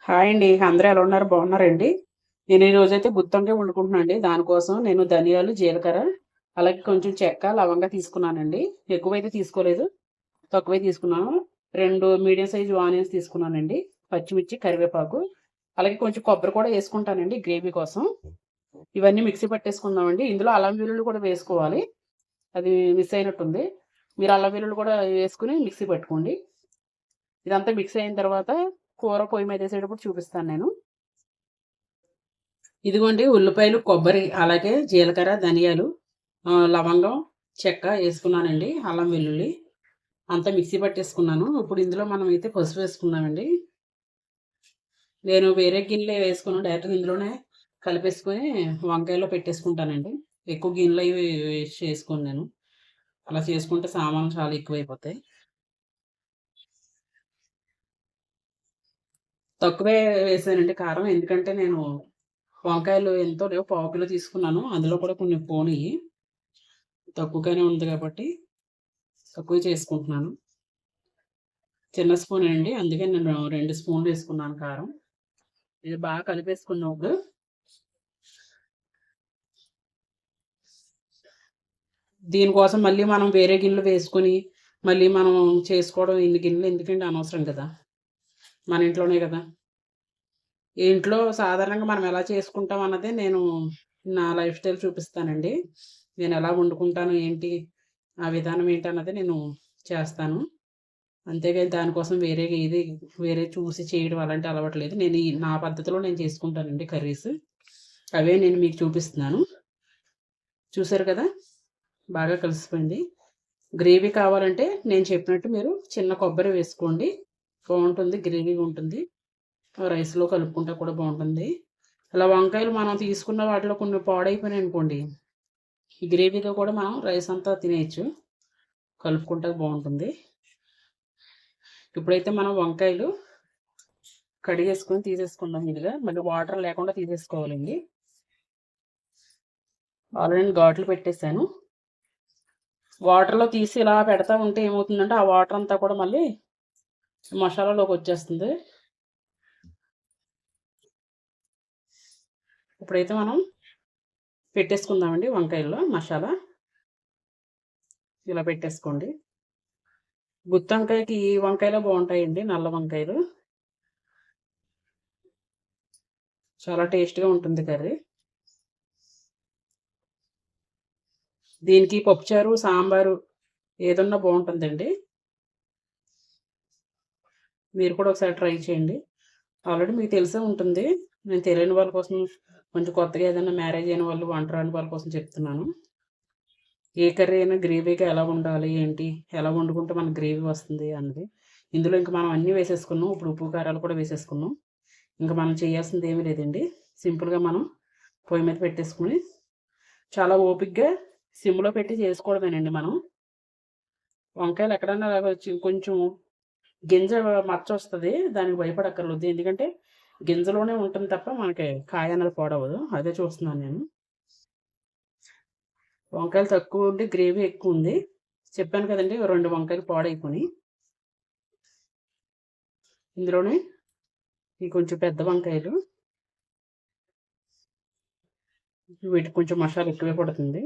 Hi అండి. అందరూ ఎలా ఉన్నారు? బాగున్నారండి? నేను ఈరోజైతే గుత్తొంకాయ వండుకుంటున్నాను అండి. దానికోసం నేను ధనియాలు, జీలకర్ర, అలాగే కొంచెం చెక్క, లవంగా తీసుకున్నానండి. ఎక్కువైతే తీసుకోలేదు. తక్కువే తీసుకున్నాను. 2 మీడియం సైజు ఆనియన్స్ తీసుకున్నానండి. పచ్చిమిర్చి, కరివేపాకు, అలాగే కొంచెం కొబ్బరి కూడా వేసుకుంటానండి గ్రేవీ కోసం. ఇవన్నీ మిక్సీ పట్టేసుకుందామండి. ఇందులో అల్లం వెల్లుల్లి కూడా వేసుకోవాలి. అది మిస్ అయినట్టుంది. మీరు అల్లం వెల్లుల్లి కూడా వేసుకుని మిక్సీ పట్టుకోండి. ఇదంతా మిక్స్ అయిన తర్వాత కూర పొయ్యి మీద వేసేటప్పుడు చూపిస్తాను నేను. ఇదిగోండి ఉల్లిపాయలు, కొబ్బరి, అలాగే జీలకర్ర, ధనియాలు, లవంగం, చెక్క వేసుకున్నానండి. అల్లం వెల్లుల్లి అంతా మిక్సీ పట్టేసుకున్నాను. ఇప్పుడు ఇందులో మనం అయితే పసుపు వేసుకున్నామండి. నేను వేరే గిన్నెలో వేసుకున్నాను. డైరెక్ట్గా ఇందులోనే కలిపేసుకొని వంకాయలో పెట్టేసుకుంటానండి. ఎక్కువ గిన్నెలో అవి వేస్ట్ చేసుకోను నేను. అలా చేసుకుంటే సామాన్లు చాలా ఎక్కువైపోతాయి. తక్కువే వేసానండి కారం. ఎందుకంటే నేను వంకాయలు ఎంతో లేవు, పావు కిలో తీసుకున్నాను. అందులో కూడా కొన్ని పోనియి. తక్కువగానే ఉంది కాబట్టి తక్కువ చేసుకుంటున్నాను. చిన్న స్పూనే అండి. అందుకే నేను 2 స్పూన్లు వేసుకున్నాను కారం. ఇది బాగా కలిపేసుకున్నప్పుడు దీనికోసం మళ్ళీ మనం వేరే గిన్నెలు వేసుకొని మళ్ళీ మనం చేసుకోవడం ఇన్ని గిన్నెలు ఎందుకంటే అనవసరం కదా! మన ఇంట్లోనే కదా! ఇంట్లో సాధారణంగా మనం ఎలా చేసుకుంటాం అన్నదే నేను నా లైఫ్ స్టైల్ చూపిస్తానండి. నేను ఎలా వండుకుంటాను, ఏంటి, ఆ విధానం ఏంటన్నది నేను చేస్తాను. అంతేగాని దానికోసం వేరే చూసి చేయడం అలాంటి అలవాటు లేదు. నేను నా పద్ధతిలో నేను చేసుకుంటానండి కర్రీస్. అవే నేను మీకు చూపిస్తున్నాను. చూసారు కదా! బాగా కలిసిపోయింది. గ్రేవీ కావాలంటే నేను చెప్పినట్టు మీరు చిన్న కొబ్బరి వేసుకోండి. బావుంటుంది. గ్రేవీగా ఉంటుంది. రైస్‌లో కలుపుకుంటా కూడా బావుంటుంది. అలా వంకాయలు మనం తీసుకున్న వాటిలో కొన్ని పాడైపోయినాయనుకోండి, ఈ గ్రేవీతో కూడా మనం రైస్ అంతా తినేయొచ్చు. కలుపుకుంటా బావుంటుంది. ఇప్పుడైతే మనం వంకాయలు కడిగేసుకొని తీసేసుకుందాం విడిగా. మళ్ళీ వాటర్ లేకుండా తీసేసుకోవాలండి. ఆల్రెడీ నేను ఘాట్లు పెట్టేసాను. వాటర్‌లో తీసి ఇలా పెడతా ఉంటే ఏమవుతుందంటే, ఆ వాటర్ అంతా కూడా మళ్ళీ మసాలాలోకొచ్చేస్తుంది. ఇప్పుడైతే మనం పెట్టేసుకుందామండి వంకాయల్లో మసాలా. ఇలా పెట్టేసుకోండి. గుత్తొంకాయకి ఈ వంకాయలే బావుంటాయండి. నల్ల వంకాయలు. చాలా టేస్ట్‌గా ఉంటుంది కర్రీ. దీనికి పప్పుచారు, సాంబారు ఏదున్నా బావుంటుందండి. మీరు కూడా ఒకసారి ట్రై చేయండి. ఆల్రెడీ మీకు తెలిసే ఉంటుంది. నేను తెలియని వాళ్ళ కోసం కొంచెం కొత్తగా ఏదైనా మ్యారేజ్ అయిన వాళ్ళు, వంట రాని వాళ్ళ కోసం చెప్తున్నాను. ఏ కర్రీ అయినా గ్రేవీగా ఎలా వండాలి, ఏంటి, ఎలా వండుకుంటే మనకు గ్రేవీ వస్తుంది అన్నది. ఇందులో ఇంక మనం అన్నీ వేసేసుకున్నాం. ఇప్పుడు ఉప్పు, కారాలు కూడా వేసేసుకున్నాం. ఇంక మనం చేయాల్సింది ఏమీ లేదండి. సింపుల్‌గా మనం పొయ్యి మీద పెట్టేసుకొని చాలా ఓపికగా సిమ్‌లో పెట్టి చేసుకోవడమేనండి మనం. వంకాయలు ఎక్కడన్నా వచ్చి కొంచెం గింజ మచ్చొస్తది. దానికి భయపడక్కర్లేదు. ఎందుకంటే గింజలోనే ఉంటుంది తప్ప మనకి కాయ అనేది పాడవదు. అదే చూస్తున్నాను నేను. వంకాయలు తక్కువ ఉండి గ్రేవీ ఎక్కువుంది. చెప్పాను కదండీ! 2 వంకాయలు పాడైపోయినియి. ఇందులోనే ఈ కొంచెం పెద్ద వంకాయలు, వీటికి కొంచెం మసాలా ఎక్కువే పడుతుంది.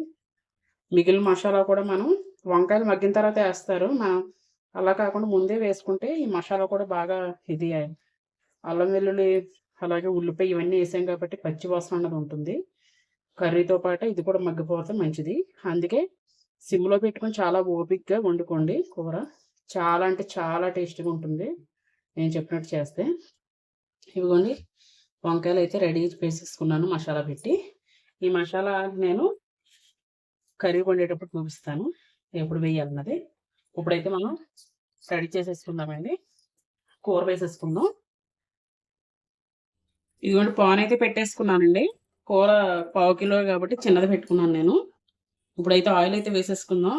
మిగిలిన మసాలా కూడా మనం వంకాయలు మగ్గిన తర్వాత ఏస్తారు. మనం అలా కాకుండా ముందే వేసుకుంటే ఈ మసాలా కూడా బాగా ఇది అల్లం వెల్లుల్లి, అలాగే ఉల్లిపాయ ఇవన్నీ ఏసాం కాబట్టి పచ్చి వాసన అన్నది ఉంటుంది. కర్రీతో పాటు ఇది కూడా మగ్గిపోతే మంచిది. అందుకే సిమ్‌లో పెట్టుకొని చాలా ఓపికగా వండుకోండి కూర. చాలా అంటే చాలా టేస్టీగా ఉంటుంది. నేను చెప్పినట్టు చేస్తే. ఇదిగోండి వంకాయలైతే రెడీ చేసేసుకున్నాను మసాలా పెట్టి. ఈ మసాలా నేను కర్రీ వండేటప్పుడు చూపిస్తాను. ఎప్పుడు వేయాలన్నది. ఇప్పుడైతే మనం రెడీ చేసేసుకుందామండి. కూర వేసేసుకుందాం. ఇదిగోండి పాన్ అయితే పెట్టేసుకున్నానండి. కూర పావు కిలో కాబట్టి చిన్నది పెట్టుకున్నాను నేను. ఇప్పుడైతే ఆయిల్ అయితే వేసేసుకుందాం.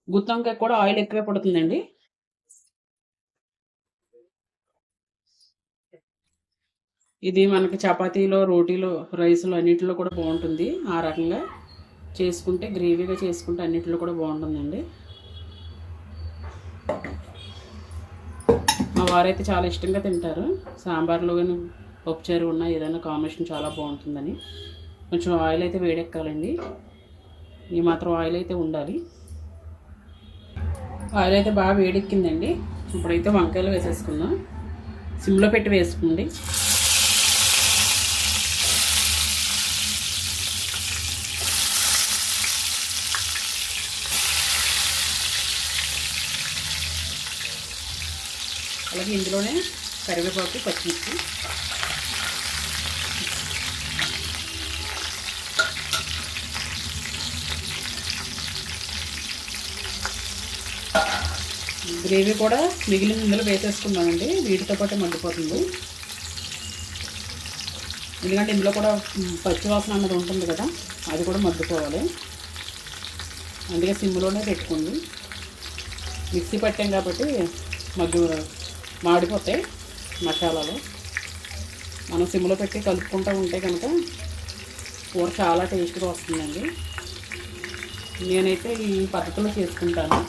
గుత్తొంకాయ కూడా ఆయిల్ ఎక్కువే పడుతుందండి. ఇది మనకి చపాతీలో, రోటీలో, రైస్‌లో అన్నిటిలో కూడా బావుంటుంది. ఆ రకంగా చేసుకుంటే గ్రేవీగా చేసుకుంటే అన్నిటిలో కూడా బావుంటుందండి. మా వారైతే చాలా ఇష్టంగా తింటారు. సాంబార్లో కానీ పప్పుచారు ఉన్న ఏదైనా కాంబినేషన్ చాలా బాగుంటుందని. కొంచెం ఆయిల్ అయితే వేడెక్కాలండి. ఈ మాత్రం ఆయిల్ అయితే ఉండాలి. ఆయిల్ అయితే బాగా వేడెక్కిందండి. ఇప్పుడైతే వంకాయలు వేసేసుకుందాం. సిమ్లో పెట్టి వేసుకోండి. అలాగే ఇందులోనే కరివేపాకు, పచ్చిమిర్చి, గ్రేవీ కూడా మిగిలిన ఇందులో వేసేసుకున్నామండి. వీటితో పాటు మగ్గిపోతుంది. ఎందుకంటే ఇందులో కూడా పచ్చివాసన అన్నది ఉంటుంది కదా, అది కూడా మగ్గిపోవాలి. అందుకే సిమ్లోనే పెట్టుకోండి. మిక్సీ పట్టాం కాబట్టి మాడిపోతాయి మసాలాలు. మనం సిమ్లో పెట్టి కలుపుకుంటూ ఉంటే కనుక కూర చాలా టేస్ట్గా వస్తుందండి. నేనైతే ఈ పద్ధతిలో చేసుకుంటాను.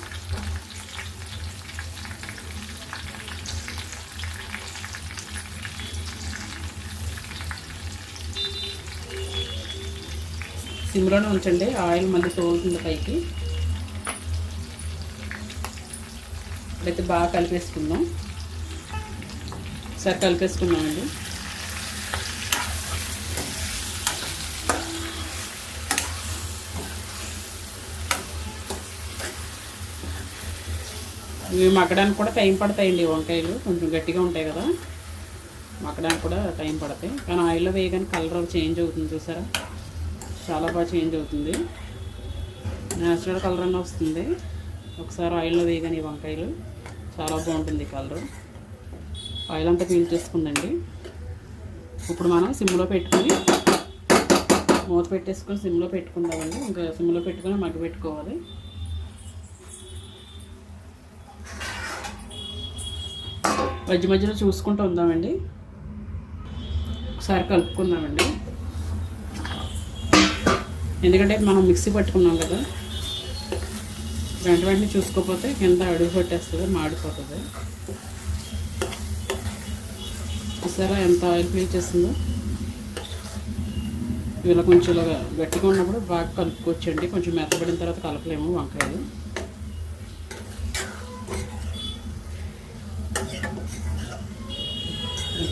సిమ్లోనే ఉంచండి. ఆయిల్ మళ్ళీ తోలుతుంది పైకి. ఇప్పుడైతే బాగా కలిపేసుకుందాం. ఒకసారి కలిపేసుకున్నామండి. ఇవి మగ్గడానికి కూడా టైం పడతాయండి. వంకాయలు కొంచెం గట్టిగా ఉంటాయి కదా, మగ్గడానికి కూడా టైం పడతాయి. కానీ ఆయిల్లో వేయగానే కలర్ చేంజ్ అవుతుంది, చూసారా? చాలా బాగా చేంజ్ అవుతుంది. నేచురల్ కలర్ అన్న వస్తుంది ఒకసారి ఆయిల్లో వేయగానే. ఈ వంకాయలు చాలా బాగుంటుంది కలర్. ఆయిల్ అంతా పీల్చేసుకుందండి. ఇప్పుడు మనం సిమ్లో పెట్టుకొని మూత పెట్టేసుకొని సిమ్లో పెట్టుకుందామండి. ఇంకా సిమ్లో పెట్టుకొని మగ్గి పెట్టుకోవాలి. మధ్య మధ్యలో చూసుకుంటూ ఉందామండి. ఒకసారి కలుపుకుందామండి. ఎందుకంటే మనం మిక్సీ పట్టుకున్నాం కదా, వెంటనే చూసుకోకపోతే కింద అడుగు పట్టేస్తుంది, మాడిపోతుంది. చూసారా ఎంత ఆయిల్ పీల్చేస్తుందో? ఇలా కొంచెం ఇలాగా గట్టిగా ఉన్నప్పుడు బాగా కలుపుకోవచ్చండి. కొంచెం మెత్తబడిన తర్వాత కలపలేము వంకాయలు.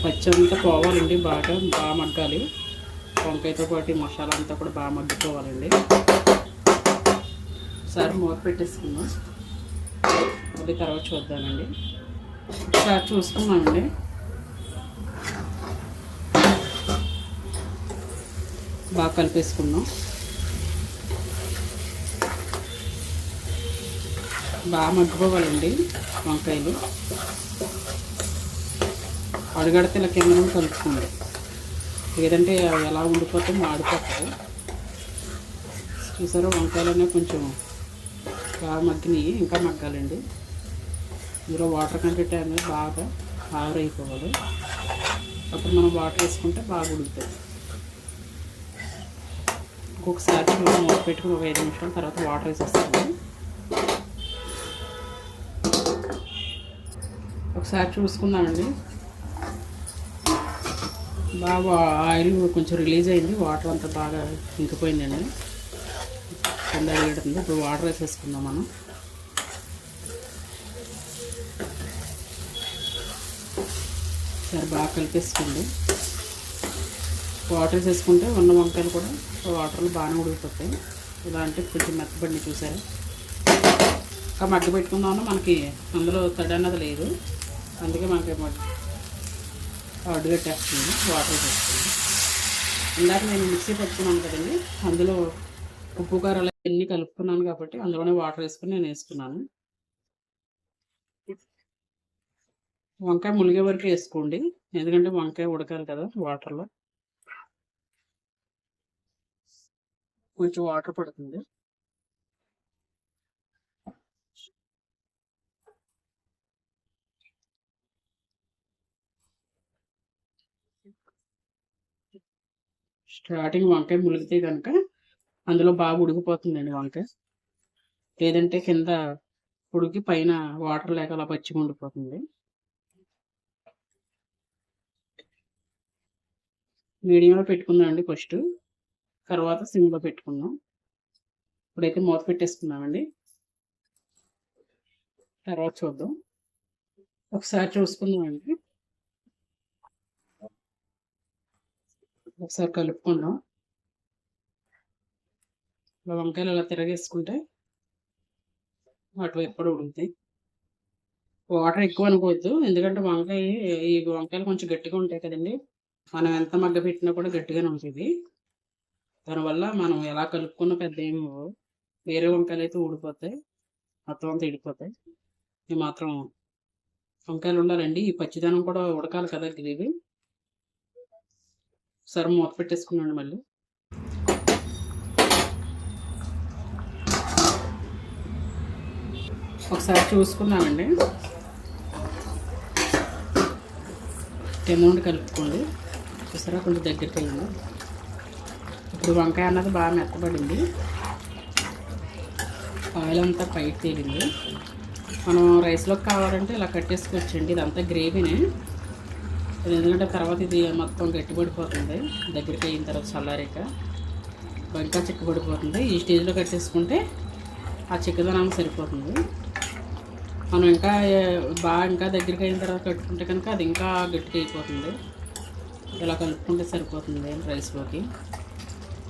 పచ్చి అంతా పోవాలండి, బాగా మగ్గాలి. వంకాయతో పాటు మసాలా అంతా కూడా బాగా మగ్గిపోవాలండి. ఒకసారి మూత పెట్టేసుకుందాం. మళ్ళీ తర్వాత చూద్దామండి. ఒకసారి చూసుకున్నామండి. బాగా కలిపేసుకున్నాం. బాగా మగ్గిపోవాలండి వంకాయలు. అడుగడితే ఇలా కింద నుండి కలుపుకోండి, లేదంటే ఎలా ఉండిపోతే మాడిపోతాయి. చూసారా వంకాయలనే కొంచెం బాగా మగ్గినాయి, ఇంకా మగ్గాలండి. ఇందులో వాటర్ కంటెంట్ అనేది బాగా ఆవిరైపోవాలి. అప్పుడు మనం వాటర్ వేసుకుంటే బాగా ఉడుకుతుంది. ఇంకొకసారి మూత పెట్టుకుని ఒక 5 నిమిషాల తర్వాత వాటర్ వేసేస్తాము. ఒకసారి చూసుకుందామండి. బాగా ఆయిల్ కొంచెం రిలీజ్ అయింది, వాటర్ అంతా బాగా ఇంకిపోయిందండి, కింద వేడుతుంది. ఇప్పుడు వాటర్ వేసేసుకుందాం మనం. సరే బాగా కలిపేసుకోండి. వాటర్ వేసేసుకుంటే ఉన్న వంకాయలు కూడా వాటర్లో బాగానే ఉడికిపోతాయి. ఇలా అంటే కొంచెం మెత్తబడిని, చూసారా? ఇంకా మగ్గి పెట్టుకుందామన్నా మనకి అందులో తడి అన్నది లేదు, అందుకే మనకి అడ్డుగట్టేస్తుంది. వాటర్ వేసేస్తుంది. ఇందాక నేను మిక్సీ పట్టుకున్నాను కదండి, అందులో ఉప్పు కారాలు అన్నీ కలుపుకున్నాను కాబట్టి అందులోనే వాటర్ వేసుకుని నేను వేసుకున్నాను. వంకాయ ములిగే వరకు వేసుకోండి, ఎందుకంటే వంకాయ ఉడకాలి కదా వాటర్లో. కొంచెం వాటర్ పడుతుంది. స్టార్టింగ్ వంకాయ ములిగితే కనుక అందులో బాగా ఉడికిపోతుందండి వంకాయ. లేదంటే కింద ఉడికి పైన వాటర్ లేక అలా పచ్చిగా ఉండిపోతుంది. మీడియంలో పెట్టుకుందామండి ఫస్ట్. తర్వాత సిమ్‌లో పెట్టుకుందాం. ఇప్పుడైతే మూత పెట్టేసుకుందామండి. తర్వాత చూద్దాం. ఒకసారి చూసుకుందామండి. ఒకసారి కలుపుకుందాం. వంకాయలు అలా తిరగేసుకుంటే అటువైపు కూడా ఉడుకుతాయి. వాటర్ ఎక్కువ అనుకోవద్దు, ఎందుకంటే ఈ వంకాయలు కొంచెం గట్టిగా ఉంటాయి కదండి. మనం ఎంత మగ్గపెట్టినా కూడా గట్టిగానే ఉంటుంది. దానివల్ల మనం ఎలా కలుపుకున్నా పెద్ద ఏమి వేరే వంకాయలు అయితే ఊడిపోతాయి, మొత్తం అంతా ఇడిపోతాయి. ఇవి మాత్రం వంకాయలు ఉండాలండి. ఈ పచ్చిదనం కూడా ఉడకాలి కదా గ్రేవీ. ఒకసారి మూత పెట్టేసుకున్నాను. మళ్ళీ ఒకసారి చూసుకున్నామండి. కింద నుండి కలుపుకోండి. చూసారా, కొంచెం దగ్గరికి అయ్యింది. ఇప్పుడు వంకాయ అన్నది బాగా మెత్తబడింది, ఆయిల్ అంతా పైకి తేలింది. మనం రైస్లోకి కావాలంటే ఇలా కట్టేసుకోవచ్చండి. ఇదంతా గ్రేవీనే, ఎందుకంటే తర్వాత ఇది మొత్తం గట్టిపడిపోతుంది. దగ్గరికి అయిన తర్వాత చల్లారాక ఇంకా చిక్కబడిపోతుంది. ఈ స్టేజ్లో కట్టేసుకుంటే ఆ చిక్కదనానికి సరిపోతుంది. మనం ఇంకా దగ్గరికి అయిన తర్వాత కట్టుకుంటే కనుక అది ఇంకా గట్టిగా అయిపోతుంది. ఇలా కలుపుకుంటే సరిపోతుంది రైస్లోకి.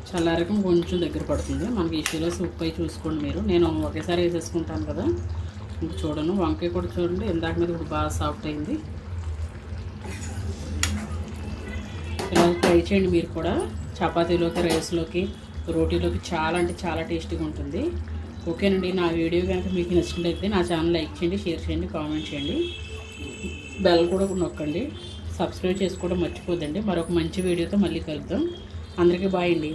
చల్లారకం కొంచెం దగ్గర పడుతుంది మనకి. ఈ స్టేజ్లో ఉప్పు అయి చూసుకోండి మీరు. నేను ఒకేసారి వేసేసుకుంటాను కదా, ఇంక చూడను. వంకాయ కూడా చూడండి, ఇందాక మీద ఇప్పుడు బాగా సాఫ్ట్ అయింది. ఇలా ట్రై చేయండి మీరు కూడా. చపాతీలోకి, రైస్లోకి, రోటీలోకి చాలా అంటే చాలా టేస్టీగా ఉంటుంది. ఓకేనండి, నా వీడియో కనుక మీకు నచ్చినట్లయితే నా ఛానల్ లైక్ చేయండి, షేర్ చేయండి, కామెంట్ చేయండి, బెల్ కూడా నొక్కండి. సబ్స్క్రైబ్ చేసుకోవడం మర్చిపోద్దండి. మరొక మంచి వీడియోతో మళ్ళీ కలుద్దాం. అందరికీ బాయ్ అండి.